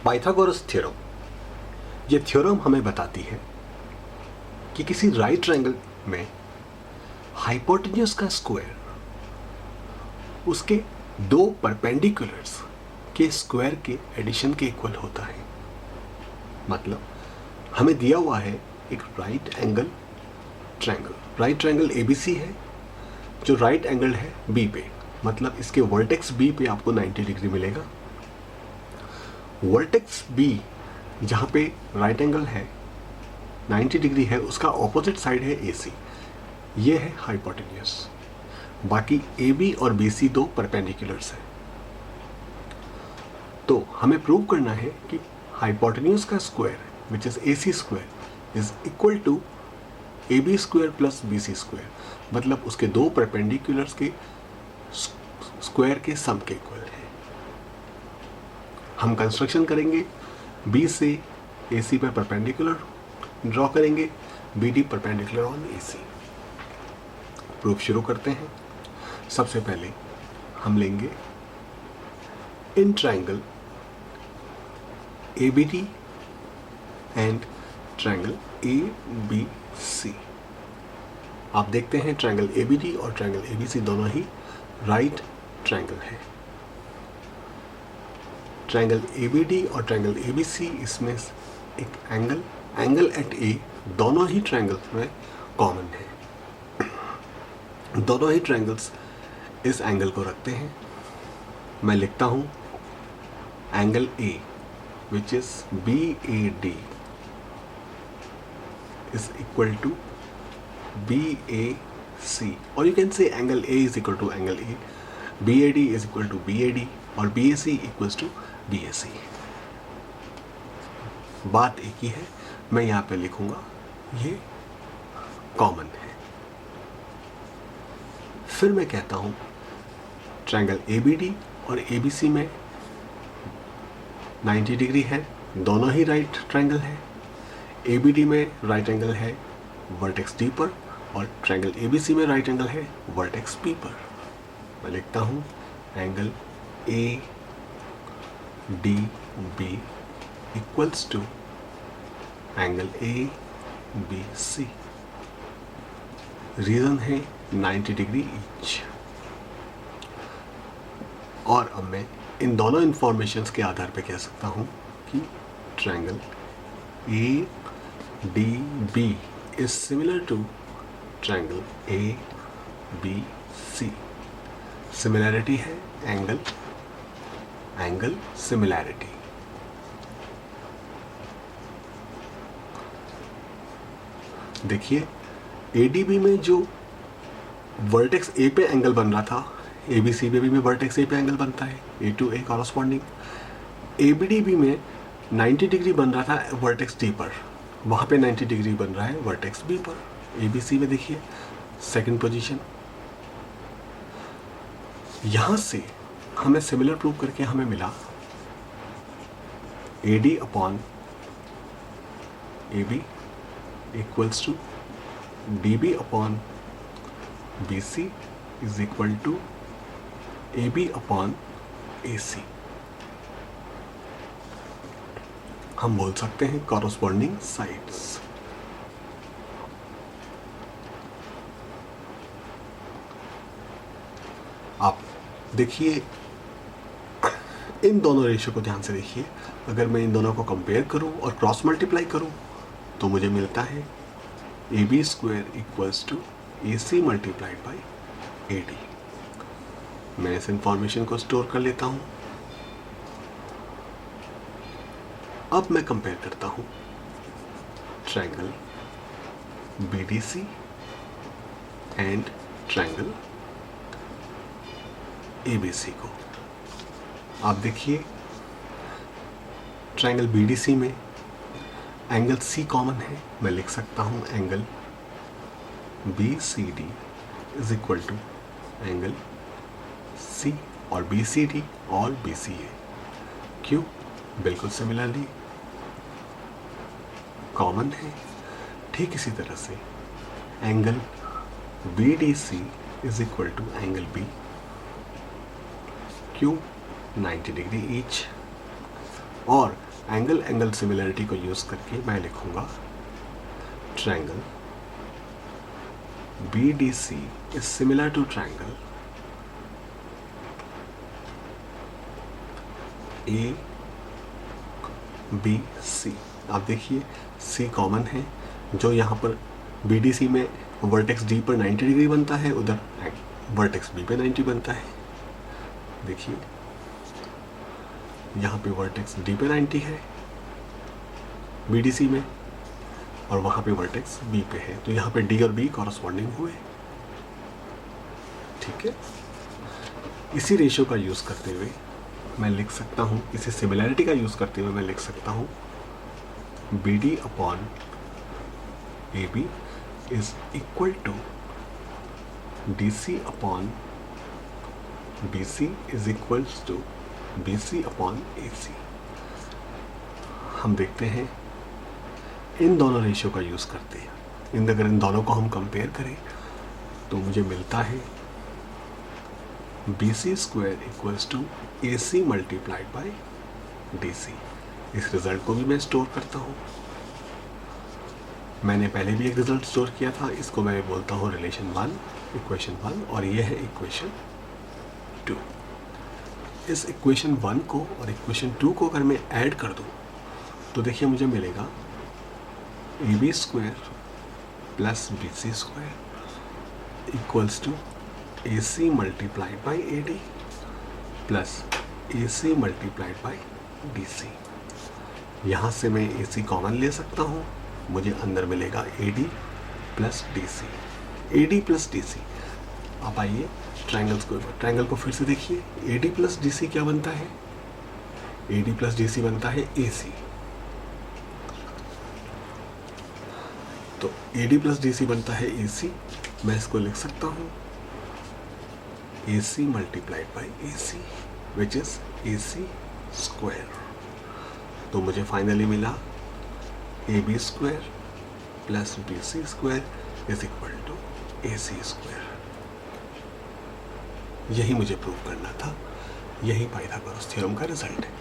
Pythagoras theorem, ये theorem हमें बताती है कि किसी राइट ट्रायंगल में हाइपोटेन्यूज का स्क्वायर उसके दो परपेंडिकुलर्स के स्क्वायर के एडिशन के इक्वल होता है। मतलब हमें दिया हुआ है एक right angle triangle, right triangle ABC है जो राइट एंगल है बी पे, मतलब इसके वर्टेक्स बी पे आपको 90 डिग्री मिलेगा। वर्टेक्स बी जहाँ पे राइट एंगल है 90 डिग्री है, उसका ऑपोजिट साइड है AC, ये है हाइपोटेन्यूज। बाकी AB और BC दो परपेंडिकुलर्स हैं। तो हमें प्रूव करना है कि हाइपोटेन्यूज का square which is AC square is equal to AB square plus BC square, मतलब उसके दो परपेंडिकुलर्स के स्क्वायर के सम के इक्वल है। हम कंस्ट्रक्शन करेंगे, B से AC पर परपेंडिकुलर ड्रॉ करेंगे, BD perpendicular on AC। Proof शुरू करते हैं। सबसे पहले हम लेंगे in triangle ABD and triangle ABC। आप देखते हैं ट्रायंगल ABD और ट्रायंगल ABC दोनों ही राइट ट्रायंगल है। ट्रायंगल ABD और ट्रायंगल ABC, इसमें एक एंगल एट A दोनों ही ट्रायंगल्स में कॉमन है। दोनों ही ट्रायंगल्स इस एंगल को रखते हैं। मैं लिखता हूं angle A which is BAD is equal to BAC, और you can say angle A is equal to angle A, BAD is equal to BAD और BAC equals to BAC। बात एक ही है, मैं यहाँ पे लिखूंगा ये कॉमन है। फिर मैं कहता हूँ ट्रायंगल ABD और ABC में 90 डिग्री है, दोनों ही राइट ट्रायंगल है। ABD में राइट एंगल है वर्टेक्स D पर और ट्रायंगल ABC में राइट एंगल है वर्टेक्स B पर। मैं लिखता हूँ angle ADB equals to angle ABC। Reason है 90 डिग्री ईच। और अब मैं इन दोनों इंफॉर्मेशंस के आधार पे कह सकता हूँ कि triangle ADB is similar to triangle ABC। Similarity है एंगल सिमिलैरिटी। देखिए ADB में जो वर्टेक्स A पे एंगल बन रहा था, ABC पे भी वर्टेक्स A पे एंगल बनता है, A to A corresponding. ABDB में 90 डिग्री बन रहा था वर्टेक्स D पर, वहाँ पे 90 डिग्री बन रहा है वर्टेक्स B पर। ABC में देखिए सेकंड पोजीशन। यहाँ से हमें सिमिलर प्रूव करके हमें मिला AD upon AB equals to DB upon BC is equal to AB upon AC। हम बोल सकते हैं कॉरस्पॉन्डिंग साइड्स। आप देखिए इन दोनों रेशियो को ध्यान से देखिए। अगर मैं इन दोनों को कंपेयर करूं और क्रॉस मल्टीप्लाई करूं तो मुझे मिलता है AB square equals to AC multiplied by AD। मैं इस इंफॉर्मेशन को स्टोर कर लेता हूं। अब मैं कंपेयर करता हूं triangle BDC and triangle ABC को। आप देखिए ट्रायंगल BDC में एंगल C कॉमन है, मैं लिख सकता हूं angle BCD is equal to angle C और BCD और BCA। क्यों? बिल्कुल सिमिलरली कॉमन है। ठीक इसी तरह से angle BDC is equal to angle B। क्यों? 90 डिग्री ईच। और एंगल एंगल सिमिलरिटी को यूज करके मैं लिखूंगा triangle BDC is similar to triangle ABC। आप देखिए C कॉमन है, जो यहाँ पर BDC में वर्टेक्स D पर 90 डिग्री बनता है, उधर वर्टेक्स B पे 90 बनता है। देखिए यहाँ पे वर्टेक्स D पे 90 है BDC में, और वहाँ पे वर्टेक्स B पे है, तो यहाँ पे D और B कॉरस्पॉन्डिंग हुए। ठीक है, इसी रेशियो का यूज़ करते हुए मैं लिख सकता हूँ, इसी सिमिलैरिटी का यूज़ करते हुए मैं लिख सकता हूँ BD upon AB is equal to DC upon BC is equals to BC upon AC। हम देखते हैं इन दोनों रेशियो का यूज़ करते हैं, अगर इन दोनों को हम कंपेयर करें तो मुझे मिलता है BC square equals to AC multiplied by DC। इस रिजल्ट को भी मैं स्टोर करता हूँ। मैंने पहले भी एक रिजल्ट स्टोर किया था, इसको मैं बोलता हूँ रिलेशन 1, इक्वेशन 1, और ये है इक्वेशन 2। इस इक्वेशन 1 को और इक्वेशन 2 को अगर मैं ऐड कर दूँ तो देखिए मुझे मिलेगा AB square plus BC square equals to AC multiplied by AD plus AC multiplied by DC। यहाँ से मैं AC कॉमन ले सकता हूँ, मुझे अंदर मिलेगा AD plus DC। AD plus DC। आप आइए ट्रायंगल को फिर से देखिए। AD प्लस DC क्या बनता है? AD प्लस DC बनता है AC। तो AD प्लस DC बनता है AC। मैं इसको लिख सकता हूँ AC multiplied by AC which is AC square. तो मुझे फाइनली मिला AB square plus BC square is equal to AC square. यही मुझे प्रूव करना था, यही पाइथागोरस थ्योरम का रिजल्ट है।